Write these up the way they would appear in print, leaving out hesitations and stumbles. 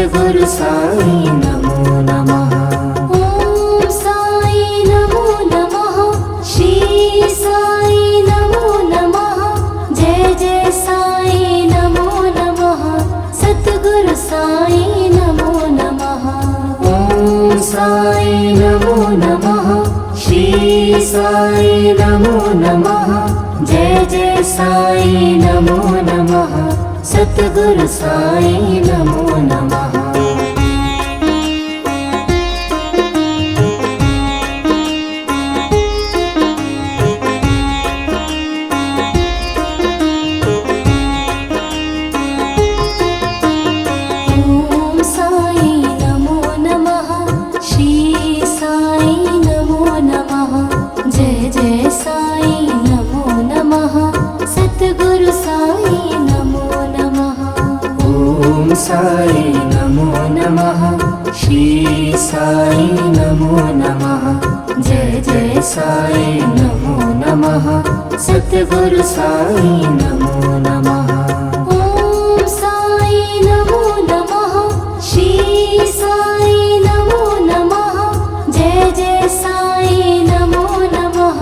सद्गुरु साई नमो नमः। ओम साई नमो नमः। श्री साई नमो नमः। जय जय साई नमो नमः। सद्गुरु साई नमो नमः। ओम साई नमो नमः। श्री साई नमो नमः। जय जय साई नमो नमः। सद्गुरु साई नमो नमः। ओम साई नमो नमः। श्री साई नमो नमः। जय जय साई नमो नमः। सद्गुरु साई नमो नमः। ओम साई नमो नमः। श्री साई नमो नमः। जय जय साई नमो नमः। सद्गुरु साई नमो नमः। ओम साई नमो नमः। श्री साई नमो नमः। जय जय साई नमो नमः।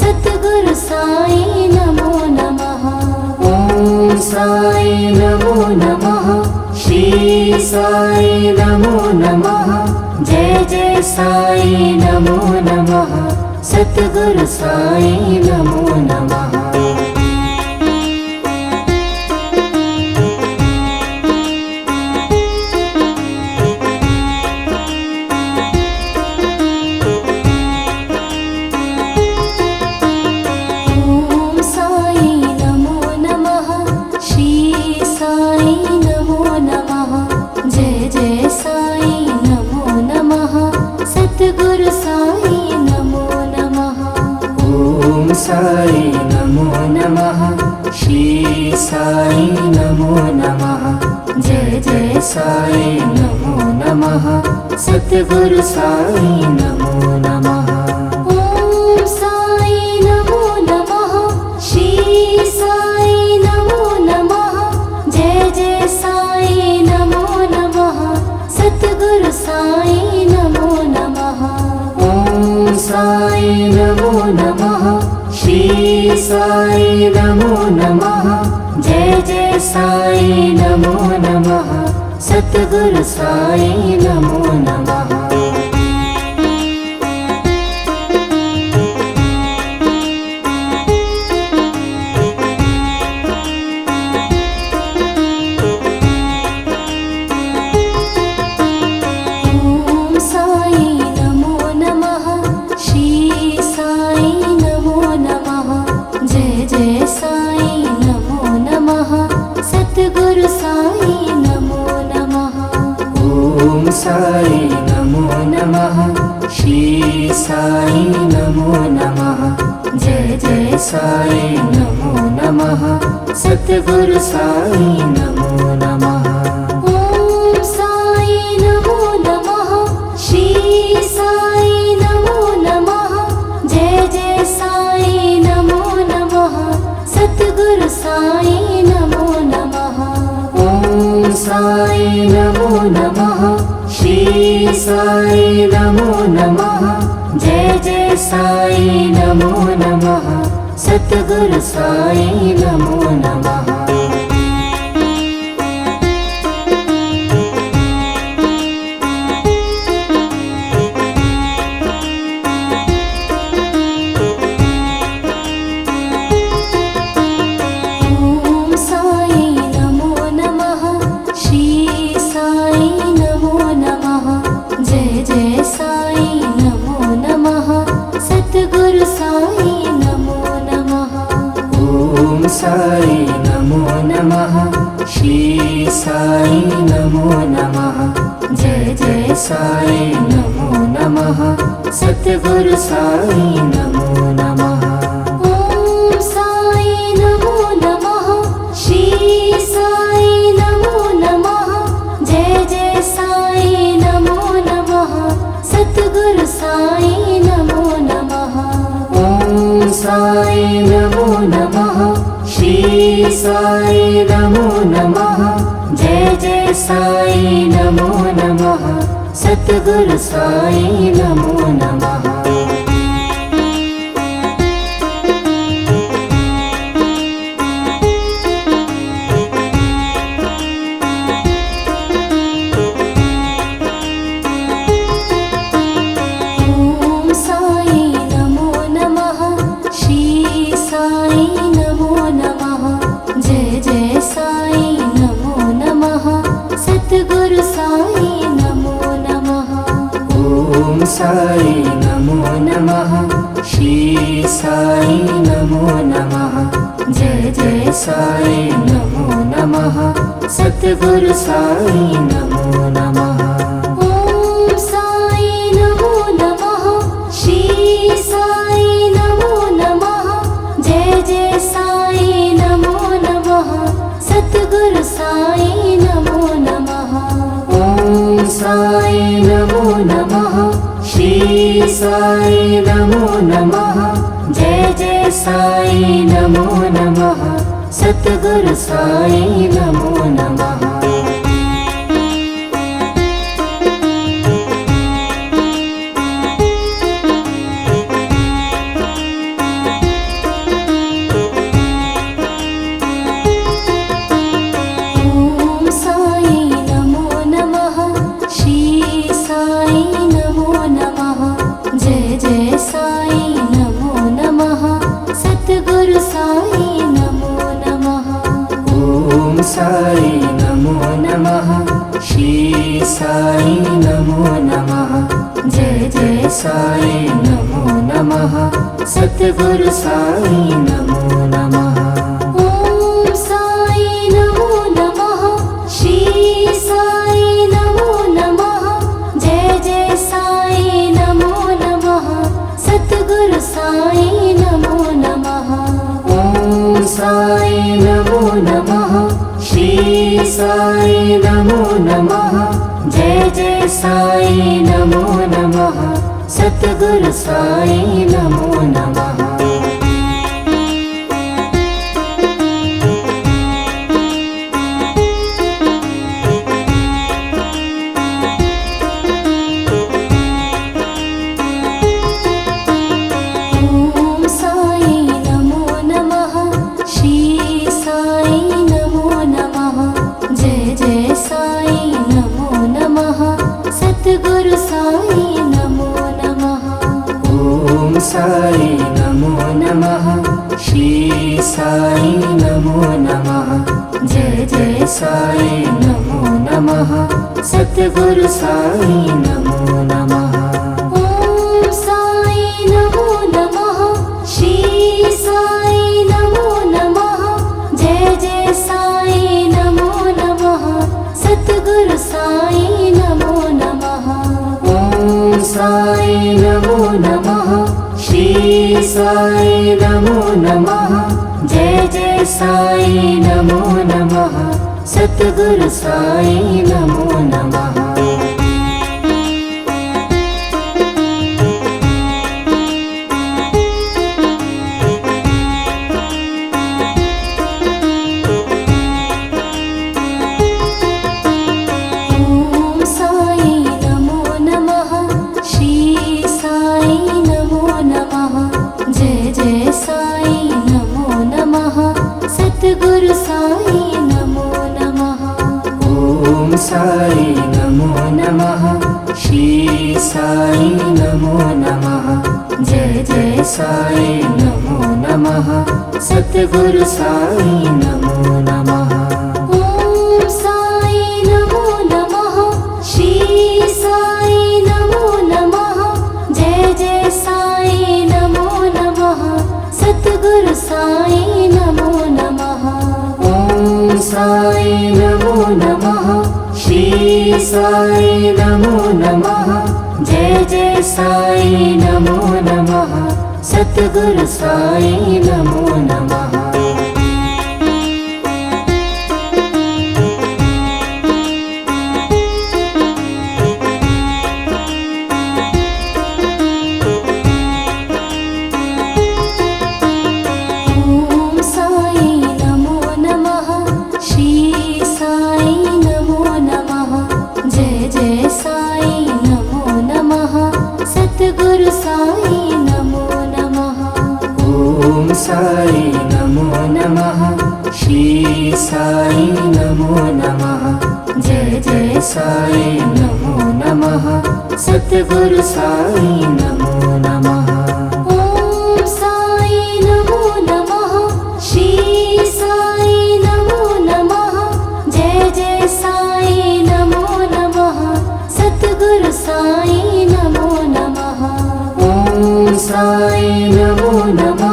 सद्गुरु साई नमो नमः। ओम साई नमो नमः। श्री साई नमो नमः। जय जय साई नमो नमः। सद्गुरु साई नमो नमः। ओम साई नमो नमः। श्री साई नमो नमः। जय जय साई नमो नमः। सद्गुरु साई नमो नमः। ओम साई नमो नमः। श्री साई नमो नमः। जय जय साई नमो नमः। सद्गुरु साई नमो नमः। ओम साई नमो नमः। श्री साई नमो नमः। जय जय साई नमो नमः। सद्गुरु साई नमो नमः। ओम साई नमो नमः। श्री साई नमो नमः। जय जय साई नमो नमः। सद्गुरु साई नमो नमः। ओम साई नमो नमः। श्री साई नमो नमः। जय जय साई नमो नमः। सद्गुरु साई नमो नमः। ओम साई नमो नमः। श्री साई नमो नमः। जय जय साई नमो नमः। सद्गुरु साई नमो नमः। ओम साई नमो नमः। श्री साई नमो नमः। जय जय साई नमो नमः। सद्गुरु साई नमो नमः। ओम साई नमो नमः। श्री साई नमो नमः। जय जय साई नमो नमः। सद्गुरु साई नमो नमः। ओम साई नमो नमः। श्री साई नमो नमः। जय जय साई नमो नमः। सद्गुरु साई नमो नमः। ओम साई नमो नमः। श्री साई नमो नमः। जय जय साई नमो नमः। सद्गुरु साई नमो नमः। ओम साई नमो नमः। श्री साई नमो नमः। जय जय साई नमो नमः। सद्गुरु साई नमो नमः। ओम साई नमो नमः। श्री साई नमो नमः। जय जय साई नमो नमः सद्गुरु साई नमो नमः। साई नमो नमः श्री साई नमो नमः जय जय साई नमो नमः सद्गुरु साई नमो नमः। ओम साई नमो नमः श्री साई नमो नमः जय जय साई नमो नमः सद्गुरु साई नमो नमः। ओम साई नमो नमः श्री साई नमो नमः जय जय साई नमो नमः सद्गुरु साई नमो नमः। साई नमो नमः श्री साई नमो नमः जय जय साई नमो नमः सद्गुरु साई नमो नमः। ओम साई नमो नमः श्री साई नमो नमः जय जय साई नमो नमः सद्गुरु साई नमो नमः। ओम साई नमो नमः श्री साई नमो नमः जय जय साई नमो नमः सद्गुरु साई नमो नमः। साई नमो नमः श्री साई नमो नमः जय जय साई नमो नमः सद्गुरु साई नमो नमः। ओम साई नमो नमः श्री साई नमो नमः जय जय साई नमो नमः सद्गुरु साई नमो नमः। ओम साई नमो नमः श्री साई नमो नमः जय जय साई नमो नमः सद्गुरु साई नमो नमः। सद्गुरु साई नमो नमः। ओम साई नमो नमः श्री साई नमो नमः जय जय साई नमो नमः सद्गुरु साई नमो नमः। ओम साई नमो नमः श्री साई नमो नमः जय जय साई नमो नमः सद्गुरु साई नमो नमः। ओम साई नमो नमः श्री साई नमो नमः जय जय साई नमो नमः सद्गुरु साई नमो नमः। ओम साई नमो नमः श्री साई नमो नमः ॐ साई नमो नमः श्री साई नमो नमः जय जय साई नमो नमः सतगुरु साई नमो नमः ॐ साई नमो नमः श्री साई नमो नमः जय जय साई नमो नमः सतगुरु साई नमो नमः ॐ साई नमो नमः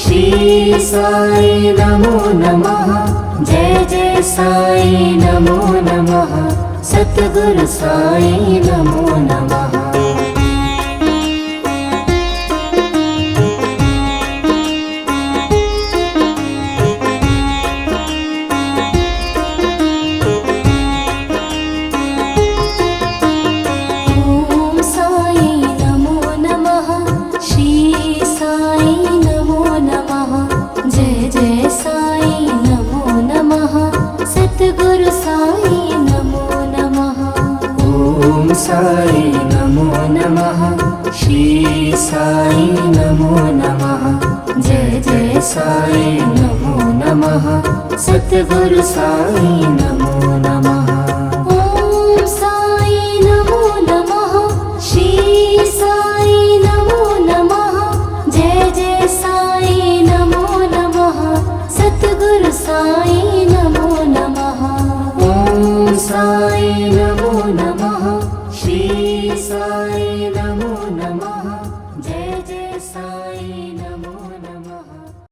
श्री साई नमो नमः जय जय साई नमो नमः सतगुरु साई नमो नमः ॐ साई नमो नमः श्री साई नमो नमः जय जय साई नमो नमः सतगुरु साई नमो नमः ॐ साई नमो नमः श्री साई नमो नमः जय जय साई नमो नमः सतगुरु साई नमो नमः ॐ साई नमो नमः श्री साई नमो नमः जय जय साई नमो नमः सतगुरु साई नमो नमः ॐ साई नमो नमः श्री साई